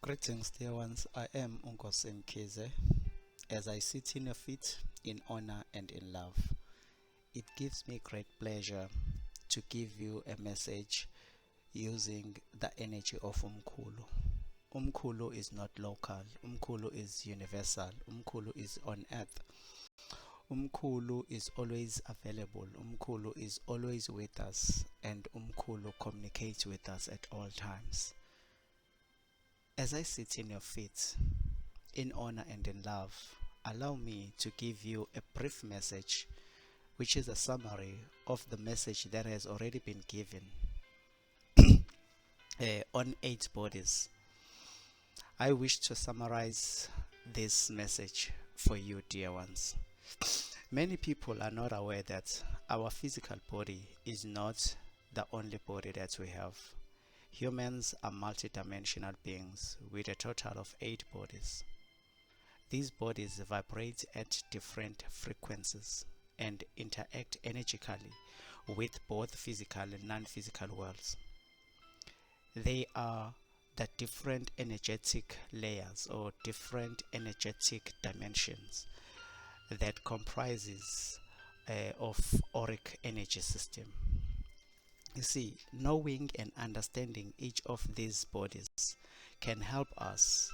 Greetings, dear ones. I am Unkosim Kize. As I sit in your feet in honor and in love, it gives me great pleasure to give you a message using the energy of Umkhulu. Umkhulu is not local, Umkhulu is universal, Umkhulu is on earth. Umkhulu is always available, Umkhulu is always with us, and Umkhulu communicates with us at all times. As I sit in your feet, in honor and in love, allow me to give you a brief message, which is a summary of the message that has already been given on 8 bodies. I wish to summarize this message for you, dear ones. Many people are not aware that our physical body is not the only body that we have. Humans are multidimensional beings with a total of 8 bodies. These bodies vibrate at different frequencies and interact energetically with both physical and non-physical worlds. They are the different energetic layers or different energetic dimensions that comprises of auric energy system. You see, knowing and understanding each of these bodies can help us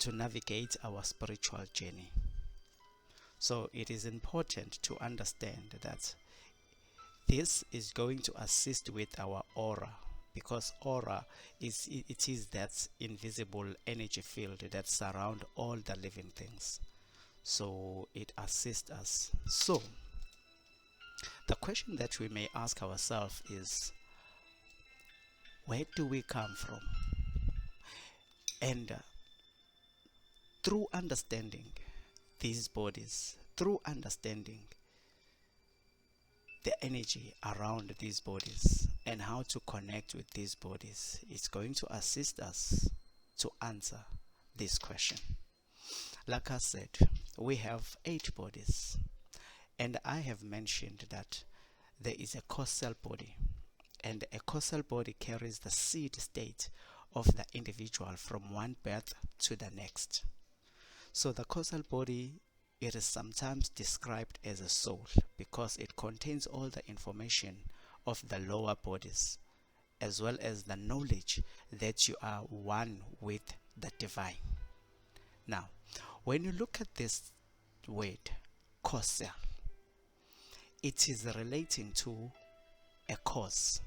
to navigate our spiritual journey. So it is important to understand that this is going to assist with our aura, because aura is that invisible energy field that surround all the living things. So it assists us. So the question that we may ask ourselves is, where do we come from? And through understanding these bodies, through understanding the energy around these bodies and how to connect with these bodies, it's going to assist us to answer this question. Like I said, we have 8 bodies, and I have mentioned that there is a causal body, and a causal body carries the seed state of the individual from one birth to the next. So the causal body, it is sometimes described as a soul because it contains all the information of the lower bodies, as well as the knowledge that you are one with the divine. Now, when you look at this word, causal, it is relating to a cause.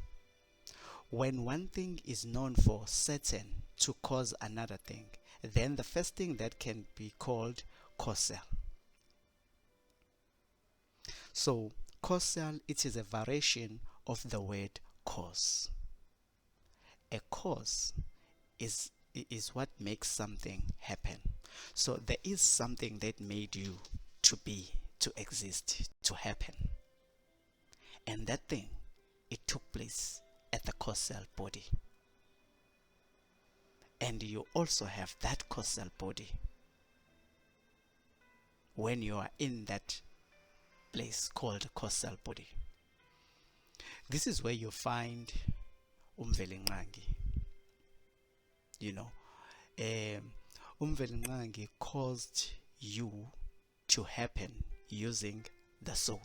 When one thing is known for certain to cause another thing, then the first thing that can be called causal. So causal, it is a variation of the word cause. A cause is what makes something happen. So there is something that made you to be, to exist, to happen. And that thing, it took place at the causal body. And you also have that causal body when you are in that place called causal body. This is where you find umvelinqangi. You know, umvelinqangi caused you to happen using the soul.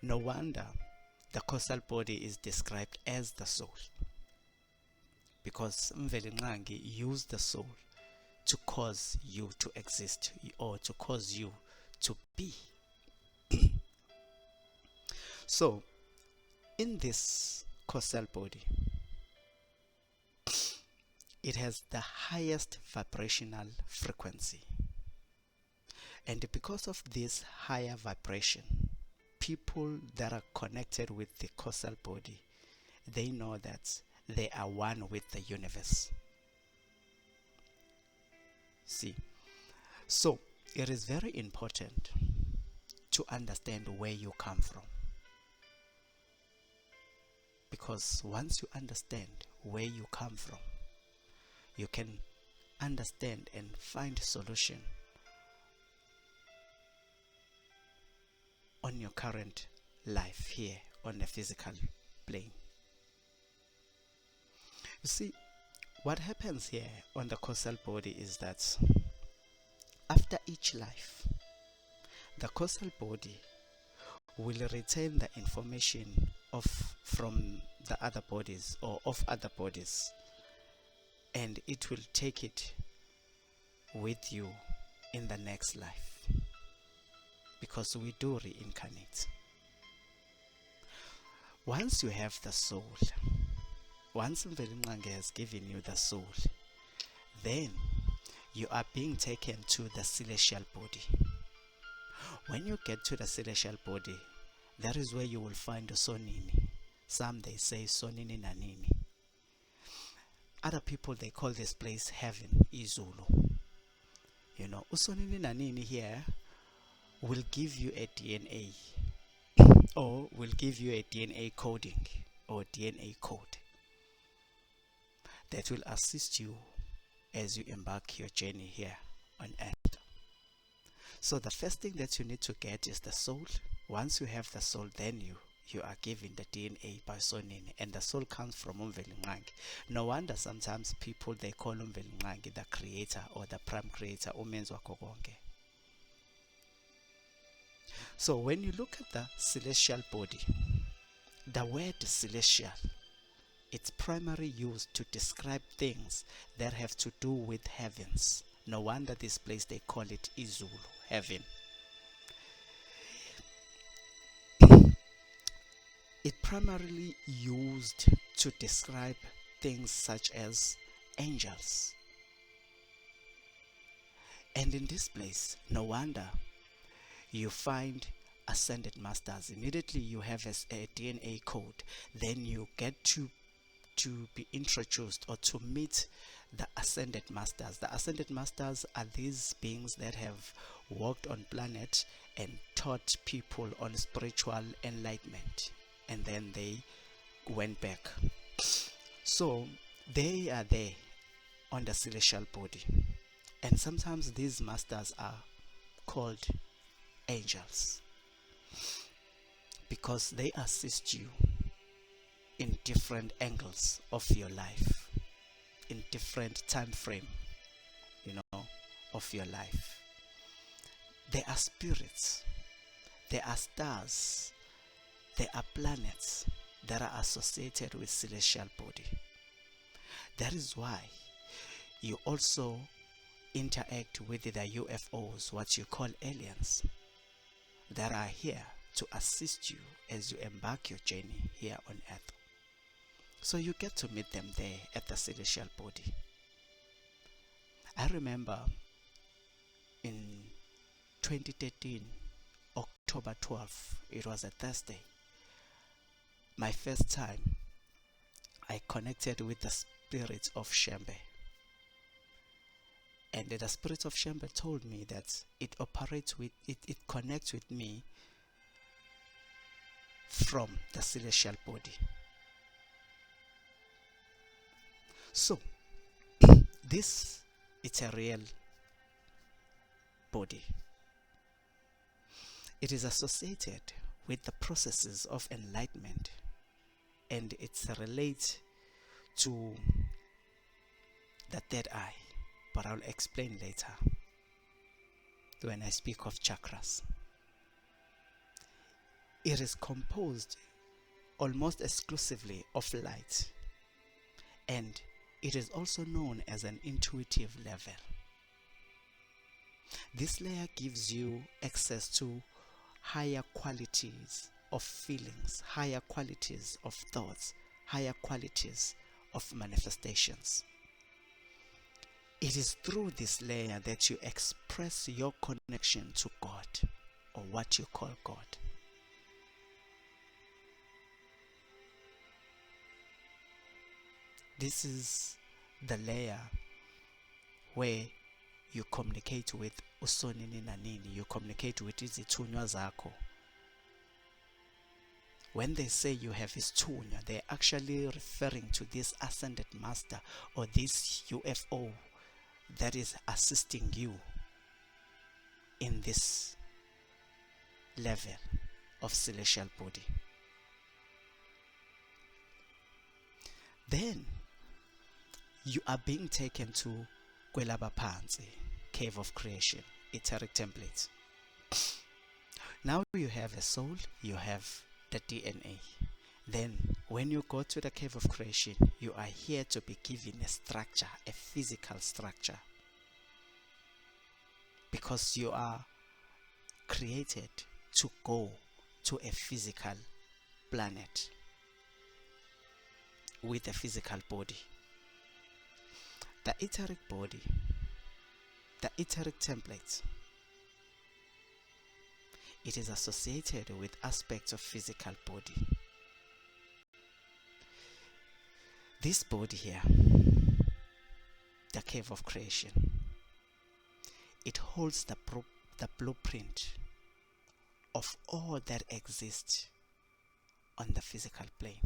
No wonder the causal body is described as the soul, because umvelinqangi used the soul to cause you to exist, or to cause you to be. So in this causal body, it has the highest vibrational frequency, and because of this higher vibration, people that are connected with the causal body, they know that they are one with the universe. See, so it is very important to understand where you come from, because once you understand where you come from, you can understand and find solution on your current life here on the physical plane. You see, What happens here on the causal body is that after each life, the causal body will retain the information from the other bodies or of other bodies, and it will take it with you in the next life, because we do reincarnate. Once you have the soul, once Mvelinqangi has given you the soul, then you are being taken to the celestial body. When you get to the celestial body, that is where you will find Sonini. Some they say Sonini Nanini. Other people they call this place heaven, Izulu. You know, Usonini Nanini here will give you a DNA, or will give you a DNA coding or DNA code that will assist you as you embark your journey here on earth. So the first thing that you need to get is the soul. Once you have the soul, then you are given the DNA by Sonini, and the soul comes from Mvelinqangi. No wonder sometimes people they call Mvelinqangi the creator or the prime creator, umenzi wakho konke. So when you look at the celestial body, the word celestial, it's primarily used to describe things that have to do with heavens. No wonder this place they call it Izulu, heaven. It primarily used to describe things such as angels. And in this place, no wonder you find ascended masters. Immediately you have a DNA code, then you get to be introduced or to meet the ascended masters. The ascended masters are these beings that have walked on planet and taught people on spiritual enlightenment, and then they went back. So they are there on the celestial body, and sometimes these masters are called angels because they assist you in different angles of your life, in different time frame, of your life. They are spirits, they are stars, they are planets that are associated with celestial body. That is why you also interact with the UFOs, what you call aliens, that are here to assist you as you embark your journey here on earth. So you get to meet them there at the celestial body. I remember in 2013, October 12th, it was a Thursday, my first time I connected with the spirit of Shembe. And the spirit of Shembe told me that it operates with, it connects with me from the celestial body. So, it's a real body. It is associated with the processes of enlightenment, and it's related to the third eye, but I'll explain later when I speak of chakras. It is composed almost exclusively of light, and it is also known as an intuitive level. This layer gives you access to higher qualities of feelings, higher qualities of thoughts, higher qualities of manifestations. It is through this layer that you express your connection to God, or what you call God. This is the layer where you communicate with usonini nanini, you communicate with izithunywa zakho. When they say you have isithunywa, they're actually referring to this ascended master or this UFO that is assisting you in this level of celestial body. Then you are being taken to Kwelaba Phansi, cave of creation, etheric template. Now you have a soul, you have the DNA. Then when you go to the cave of creation, you are here to be given a structure, a physical structure. Because you are created to go to a physical planet with a physical body. The etheric body, the etheric template, it is associated with aspects of physical body. This body here, the cave of creation, it holds the blueprint of all that exists on the physical plane.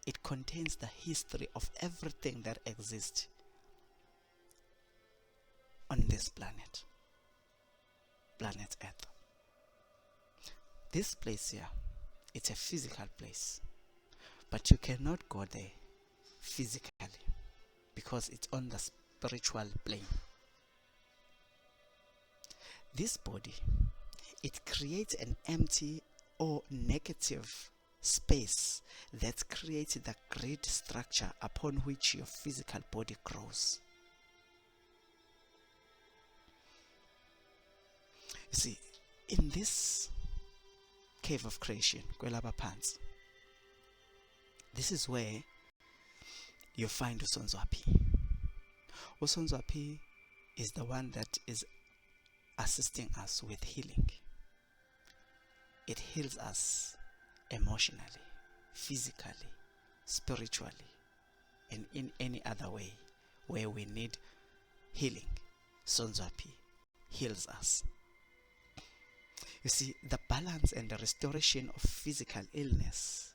It contains the history of everything that exists on this planet Earth. This place here, it's a physical place, but you cannot go there physically because it's on the spiritual plane. This body, it creates an empty or negative space that creates the great structure upon which your physical body grows. You see, in this cave of creation, Kwelaba Phansi, this is where you find Usonzwapi. Usonzwapi is the one that is assisting us with healing. It heals us emotionally, physically, spiritually, and in any other way where we need healing. Sonzwapi heals us. You see, the balance and the restoration of physical illness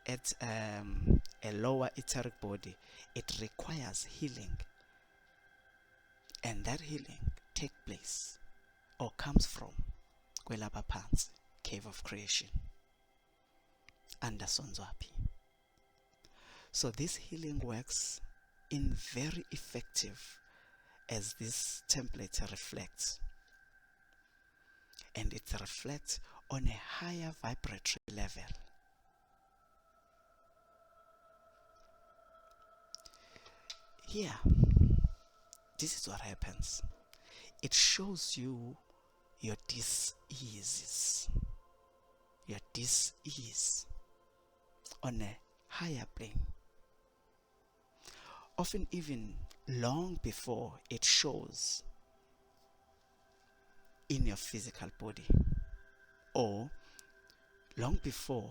at a lower etheric body, it requires healing. And that healing takes place or comes from Kwelaba Phansi, cave of creation, under Sonzwapi. So this healing works in very effective as this template reflects. And it reflects on a higher vibratory level. Here, this is what happens. It shows you your dis-ease. Your dis-ease on a higher plane. Often even long before it shows in your physical body, or long before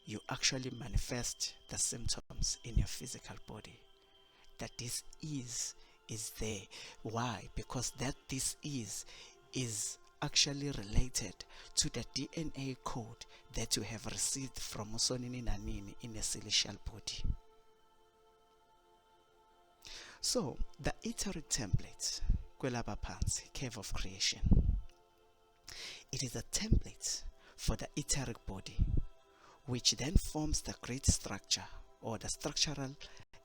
you actually manifest the symptoms in your physical body, that this is there. Why? Because that this is actually related to the DNA code that you have received from Musonini Nanini in a celestial body. So the etheric template, Kwelaba Phansi, cave of creation, it is a template for the etheric body, which then forms the great structure or the structural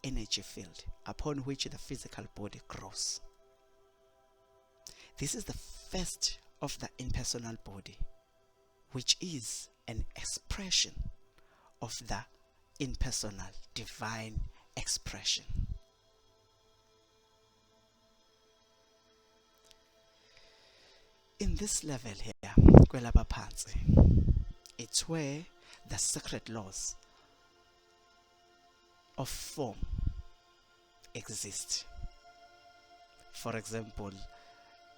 energy field upon which the physical body grows. This is the first of the impersonal body, which is an expression of the impersonal divine expression. In this level here, Kwelaba Phansi, it's where the sacred laws of form exist. For example,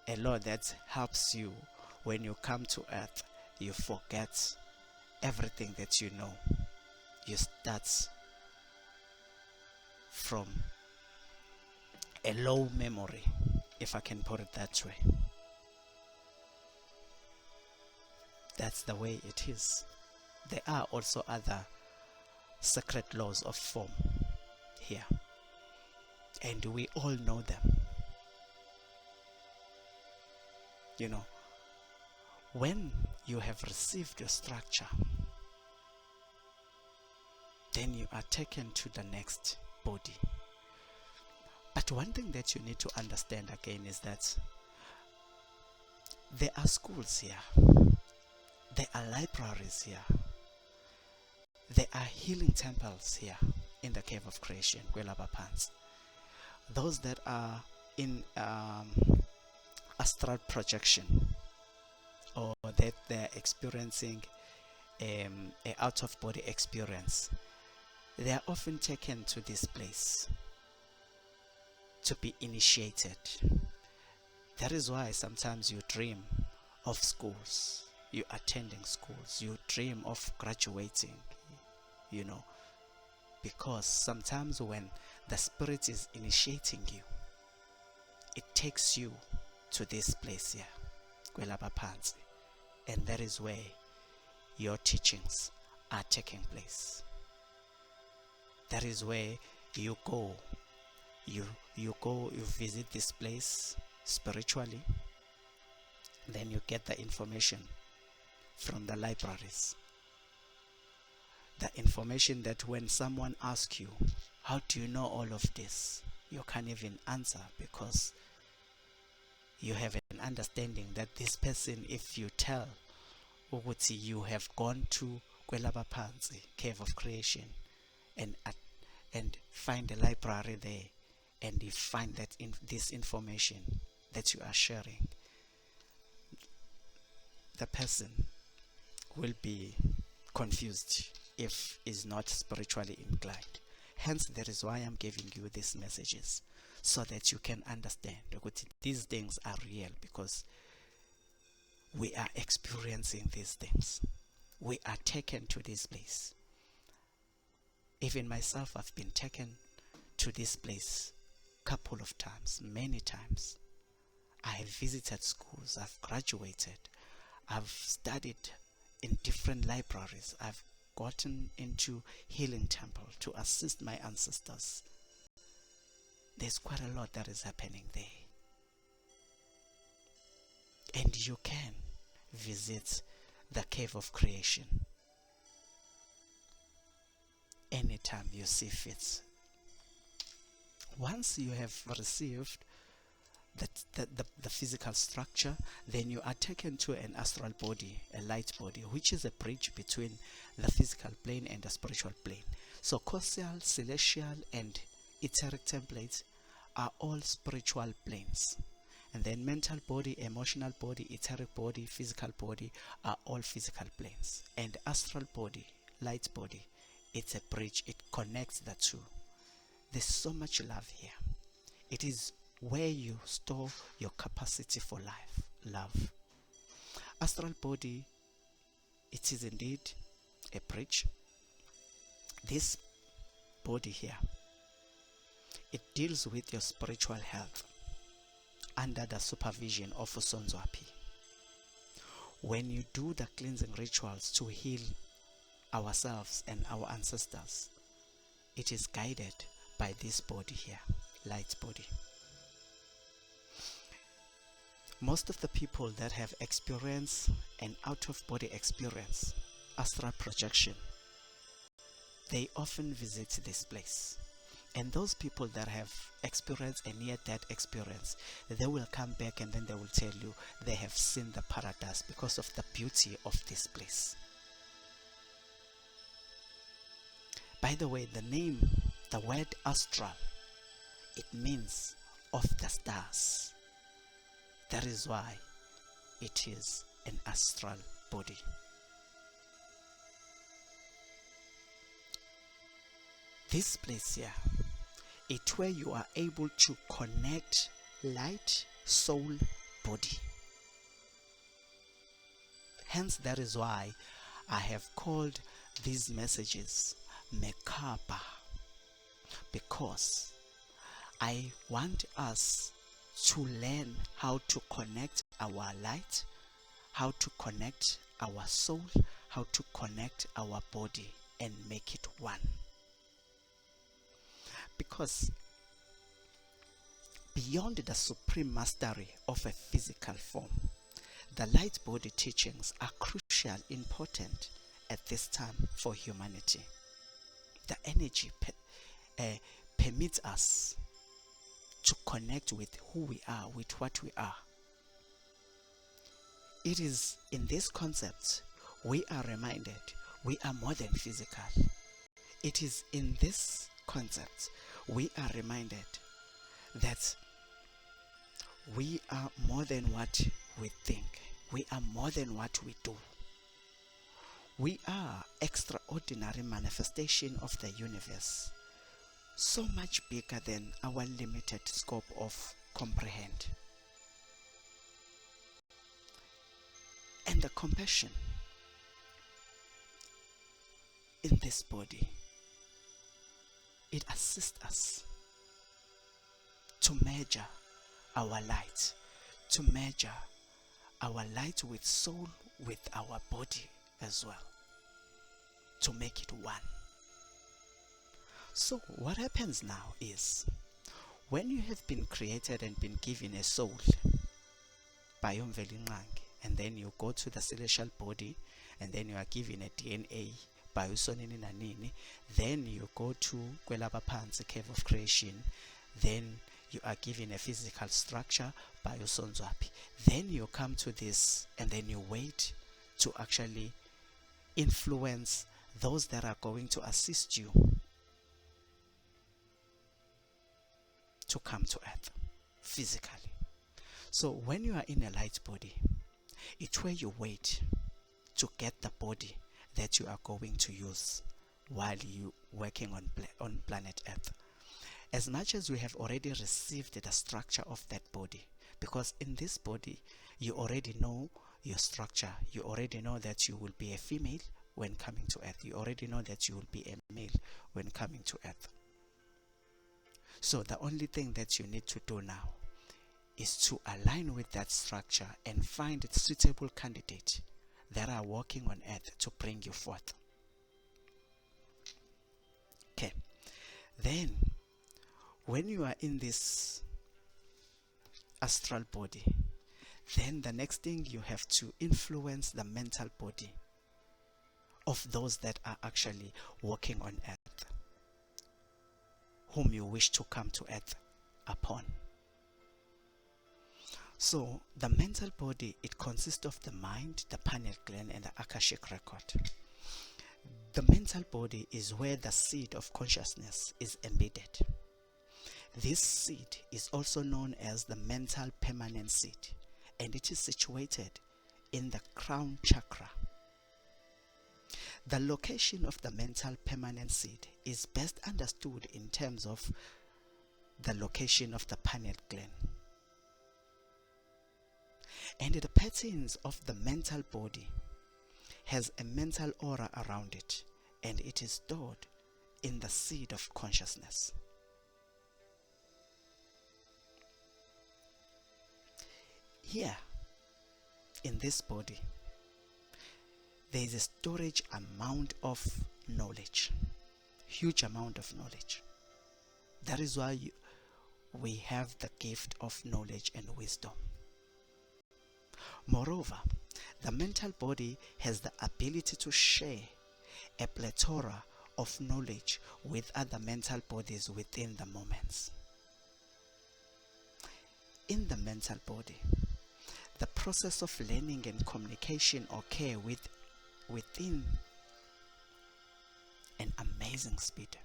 a law that helps you when you come to earth, you forget everything that you know. You start from a low memory, if I can put it that way. That's the way it is. There are also other sacred laws of form here, and we all know them. You know, when you have received your structure, then you are taken to the next body, But one thing that you need to understand again is that there are schools here, there are libraries here, there are healing temples here in the cave of creation, Kwelaba Pants. Those that are in astral projection, or that they're experiencing an out-of-body experience, they are often taken to this place to be initiated. That is why sometimes you dream of schools, you attending schools, you dream of graduating, you know, because sometimes when the spirit is initiating you, it takes you to this place here, Kwelaba Phansi, and that is where your teachings are taking place. That is where you go. You visit this place spiritually, then you get the information from the libraries. The information that when someone asks you, how do you know all of this? You can't even answer, because you have an understanding that this person, if you tell ukuthi you have gone to Kwelaba Phansi, cave of creation, and find a library there, and you find that this information that you are sharing, the person will be confused if is not spiritually inclined. Hence, that is why I'm giving you these messages, so that you can understand that these things are real, because we are experiencing these things. We are taken to this place. Even myself, I've been taken to this place a couple of times, many times. I have visited schools, I've graduated, I've studied in different libraries, I've gotten into healing temple to assist my ancestors. There's quite a lot that is happening there. And you can visit the cave of creation anytime you see fit. Once you have received the physical structure, then you are taken to an astral body, a light body, which is a bridge between the physical plane and the spiritual plane. So causal, celestial, and etheric templates are all spiritual planes. And then mental body, emotional body, etheric body, physical body are all physical planes. And astral body, light body, it's a bridge, it connects the two. There's so much love here. It is where you store your capacity for life, love. Astral body, it is indeed a bridge. This body here, it deals with your spiritual health under the supervision of Usonzwapi. When you do the cleansing rituals to heal ourselves and our ancestors, it is guided by this body here, light body. Most of the people that have experienced an out-of-body experience, astral projection, they often visit this place. And those people that have experienced a near-death experience, they will come back and then they will tell you they have seen the paradise because of the beauty of this place. By the way, the name, the word astral, it means of the stars. That is why it is an astral body. This place here, it's where you are able to connect light, soul, body. Hence, that is why I have called these messages Merkabah, because I want us to learn how to connect our light, how to connect our soul, how to connect our body and make it one. Because beyond the supreme mastery of a physical form, the light body teachings are crucial, important at this time for humanity. The energy permits us to connect with who we are, with what we are. It is in this concept we are reminded we are more than physical. It is in this concept we are reminded that we are more than what we think. We are more than what we do. We are extraordinary manifestation of the universe, so much bigger than our limited scope of comprehend. And the compassion in this body, it assists us to measure our light, to measure our light with soul, with our body as well, to make it one. So what happens now is, when you have been created and been given a soul by Umvelinqangi, and then you go to the celestial body, and then you are given a DNA by Usonini Nanini, then you go to Kwelaba Phansi, cave of creation, then you are given a physical structure by Usonzwapi. Then you come to this, and then you wait to actually influence those that are going to assist you to come to earth physically. So when you are in a light body, it's where you wait to get the body that you are going to use while you working on planet Earth. As much as we have already received the structure of that body, because in this body you already know your structure, you already know that you will be a female when coming to earth, you already know that you will be a male when coming to earth. So the only thing that you need to do now is to align with that structure and find a suitable candidate that are walking on earth to bring you forth. Okay, then when you are in this astral body, then the next thing you have to influence the mental body of those that are actually walking on earth, whom you wish to come to earth upon. So the mental body, it consists of the mind, the pineal gland, and the Akashic record. The mental body is where the seed of consciousness is embedded. This seed is also known as the mental permanent seed, and it is situated in the crown chakra. The location of the mental permanent seed is best understood in terms of the location of the pineal gland. And the patterns of the mental body has a mental aura around it, and it is stored in the seed of consciousness. Here, in this body, there is a storage amount of knowledge, huge amount of knowledge. That is why we have the gift of knowledge and wisdom. Moreover, the mental body has the ability to share a plethora of knowledge with other mental bodies within the moments. In the mental body, the process of learning and communication occur within an amazing speed.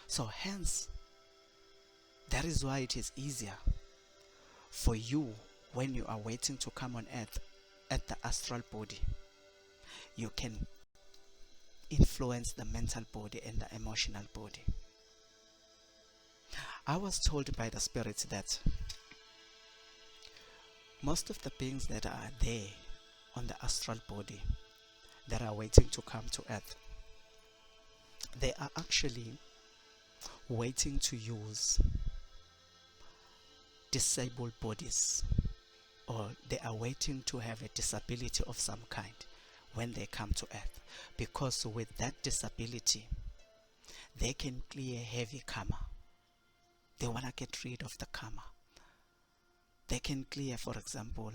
So hence, that is why it is easier for you when you are waiting to come on earth at the astral body. You can influence the mental body and the emotional body. I was told by the spirits that most of the beings that are there on the astral body that are waiting to come to earth, they are actually waiting to use disabled bodies, or they are waiting to have a disability of some kind when they come to earth, because with that disability they can clear heavy karma. They want to get rid of the karma. They can clear, for example,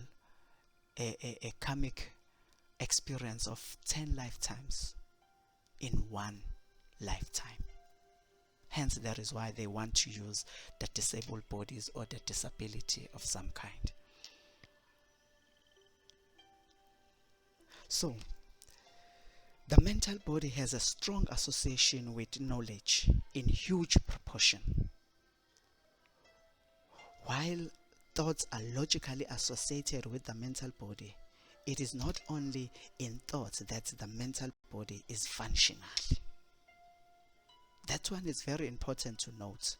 a karmic experience of 10 lifetimes in one lifetime. Hence, that is why they want to use the disabled bodies or the disability of some kind. So, the mental body has a strong association with knowledge in huge proportion. While thoughts are logically associated with the mental body, it is not only in thoughts that the mental body is functional. That one is very important to note.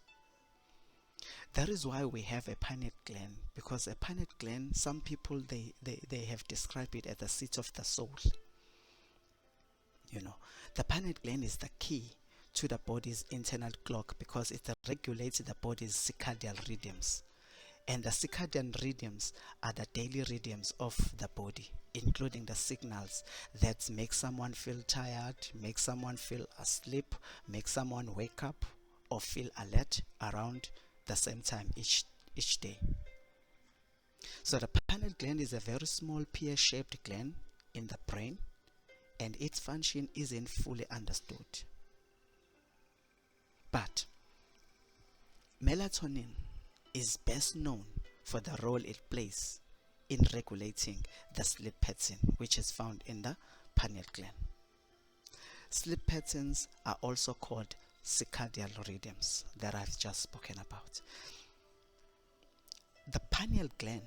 That is why we have a pineal gland, because a pineal gland, some people they have described it as the seat of the soul. The pineal gland is the key to the body's internal clock because it regulates the body's circadian rhythms. And the circadian rhythms are the daily rhythms of the body, including the signals that make someone feel tired, make someone feel asleep, make someone wake up or feel alert around the same time each day. So the pineal gland is a very small pear-shaped gland in the brain, and its function isn't fully understood. But melatonin is best known for the role it plays in regulating the sleep pattern, which is found in the pineal gland. Sleep patterns are also called circadian rhythms that I've just spoken about. The pineal gland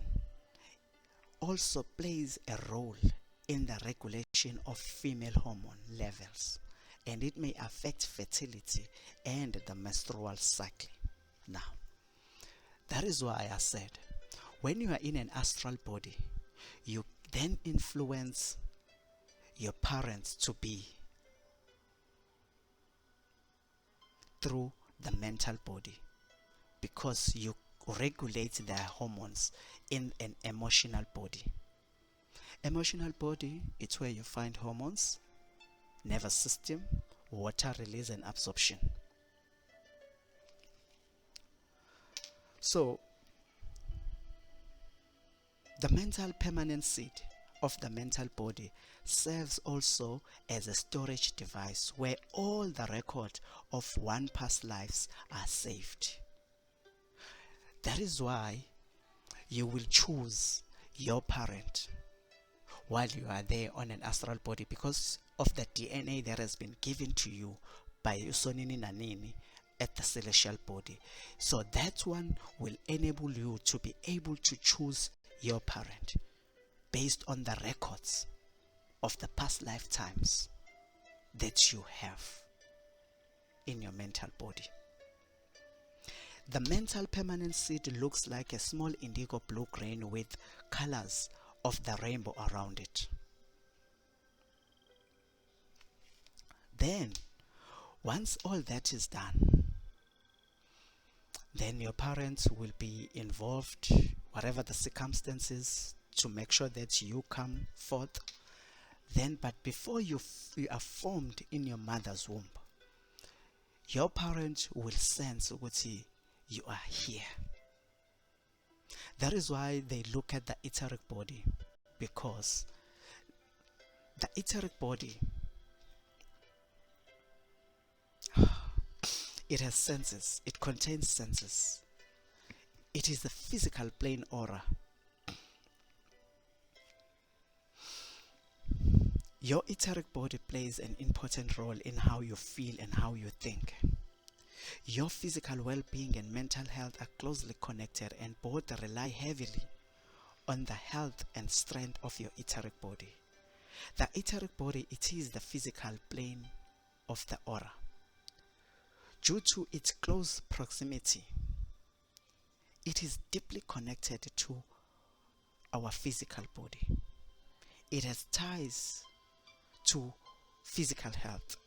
also plays a role in the regulation of female hormone levels, and it may affect fertility and the menstrual cycle. Now, that is why I said, when you are in an astral body, you then influence your parents to be through the mental body, because you regulate their hormones in an emotional body. Emotional body, it's where you find hormones, nervous system, water release and absorption. So, the mental permanent seed of the mental body serves also as a storage device where all the record of one past lives are saved. That is why you will choose your parent while you are there on an astral body, because of the DNA that has been given to you by Usonini Nanini at the celestial body. So that one will enable you to be able to choose your parent based on the records of the past lifetimes that you have in your mental body. The mental permanent seed looks like a small indigo blue grain with colors of the rainbow around it. Then, once all that is done, then your parents will be involved, whatever the circumstances, to make sure that you come forth. Then, but before you are formed in your mother's womb, your parents will sense what you are here. That is why they look at the etheric body, because the etheric body, it has senses, it contains senses. It is the physical plane aura. Your etheric body plays an important role in how you feel and how you think. Your physical well-being and mental health are closely connected, and both rely heavily on the health and strength of your etheric body. The etheric body, it is the physical plane of the aura. Due to its close proximity, it is deeply connected to our physical body. It has ties to physical health,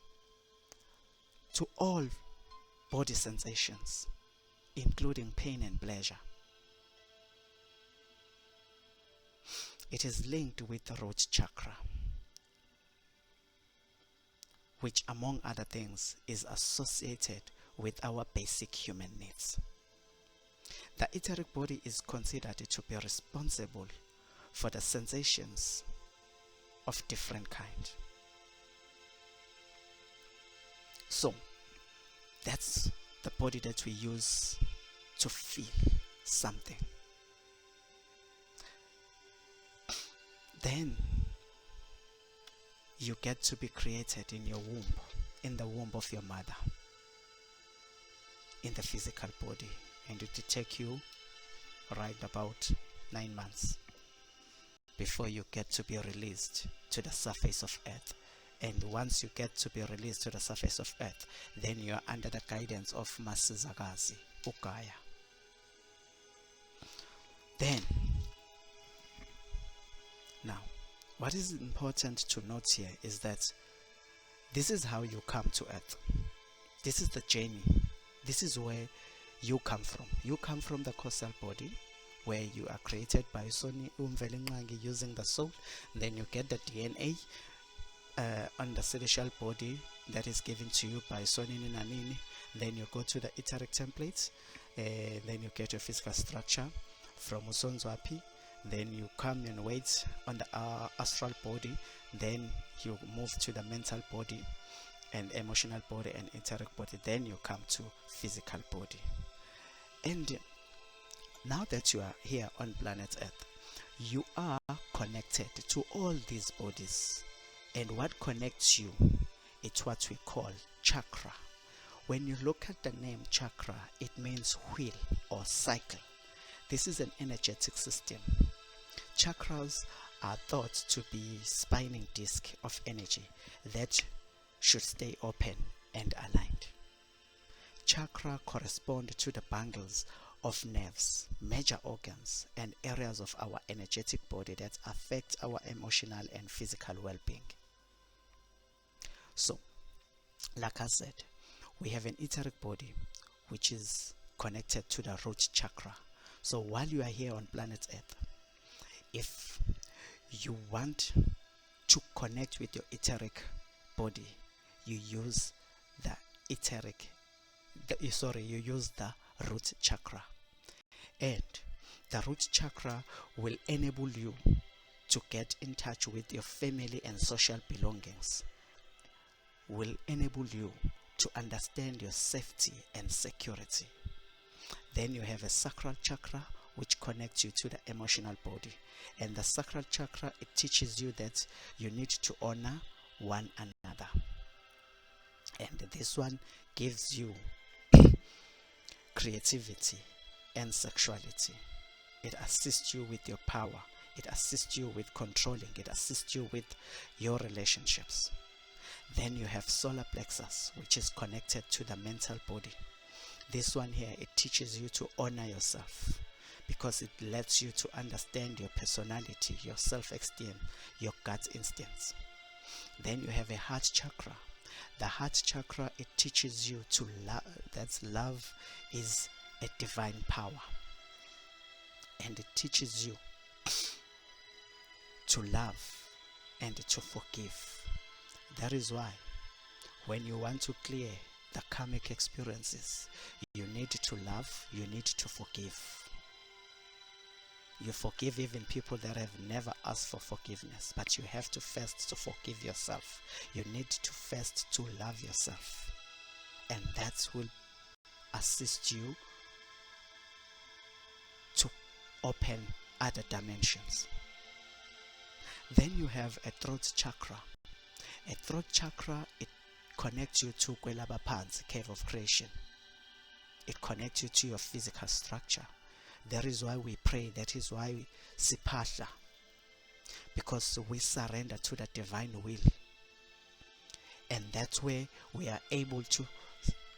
to all body sensations, including pain and pleasure. It is linked with the root chakra, which among other things is associated with our basic human needs. The etheric body is considered to be responsible for the sensations of different kind. So, that's the body that we use to feel something. Then you get to be created in your womb, in the womb of your mother, in the physical body, and it will take you right about 9 months before you get to be released to the surface of earth. And once you get to be released to the surface of earth, then you are under the guidance of Masizakazi, Ukaya. Then, now, what is important to note here is that this is how you come to earth. This is the journey. This is where you come from. You come from the causal body, where you are created by Soni Umvelingangi using the soul. Then you get the DNA on the celestial body that is given to you by Soni Nanini. Then you go to the etheric templates. Then you get your physical structure from Usonzwapi. Then you come and wait on the astral body. Then you move to the mental body and emotional body and etheric body. Then you come to physical body. And now that you are here on planet Earth, you are connected to all these bodies. And what connects you is what we call chakra. When you look at the name chakra, it means wheel or cycle. This is an energetic system. Chakras are thought to be spinning disc of energy that should stay open and aligned. Chakra correspond to the bundles of nerves, major organs, and areas of our energetic body that affect our emotional and physical well-being. So, like I said, we have an etheric body which is connected to the root chakra. So while you are here on planet Earth, if you want to connect with your etheric body, you use the root chakra. And the root chakra will enable you to get in touch with your family and social belongings, will enable you to understand your safety and security. Then you have a sacral chakra which connects you to the emotional body. And the sacral chakra, it teaches you that you need to honor one another. And this one gives you creativity and sexuality. It assists you with your power. It assists you with controlling. It assists you with your relationships. Then you have solar plexus, which is connected to the mental body. This one here, it teaches you to honor yourself because it lets you to understand your personality, your self-esteem, your gut instincts. Then you have a heart chakra. The heart chakra, it teaches you to love, that love is a divine power. And it teaches you to love and to forgive. That is why when you want to clear the karmic experiences, you need to love, you need to forgive. You forgive even people that have never asked for forgiveness, but you have to first to forgive yourself. You need to first to love yourself, and that will assist you to open other dimensions. Then you have a throat chakra. A throat chakra, it connects you to Kwelaba Pan's cave of creation. It connects you to your physical structure. That is why we pray. That is why we sipasha, because we surrender to the divine will, and that's where we are able to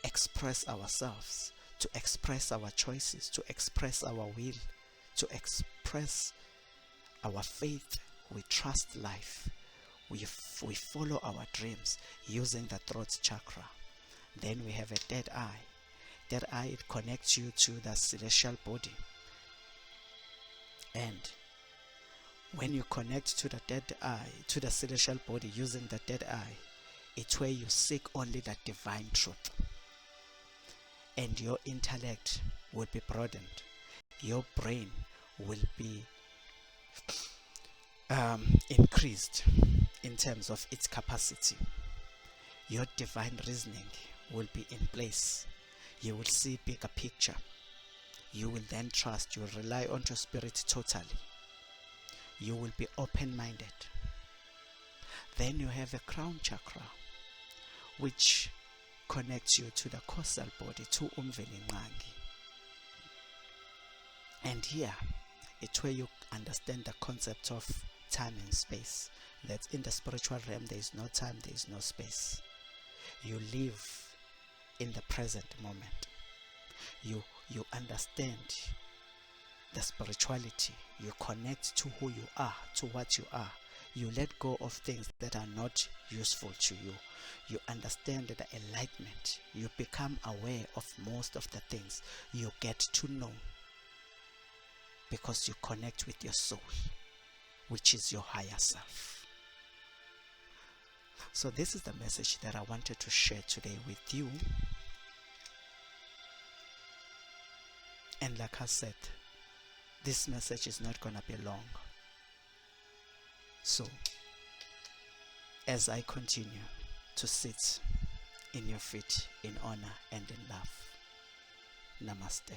express ourselves, to express our choices, to express our will, to express our faith. We trust life. We follow our dreams using the throat chakra. Then we have a third eye. Third eye, it connects you to the celestial body. And when you connect to the third eye, to the celestial body using the third eye, it's where you seek only the divine truth. And your intellect will be broadened. Your brain will be increased in terms of its capacity. Your divine reasoning will be in place. You will see bigger picture. You will then trust. You will rely on your spirit totally. You will be open-minded. Then you have a crown chakra, which connects you to the causal body, to umvelinqangi. And here, it's where you understand the concept of time and space. That in the spiritual realm, there is no time, there is no space. You live in the present moment. You understand the spirituality. You connect to who you are, to what you are. You let go of things that are not useful to you. You understand the enlightenment. You become aware of most of the things. You get to know because you connect with your soul, which is your higher self. So this is the message that I wanted to share today with you. And like I said, this message is not going to be long. So, as I continue to sit in your feet in honor and in love, Namaste.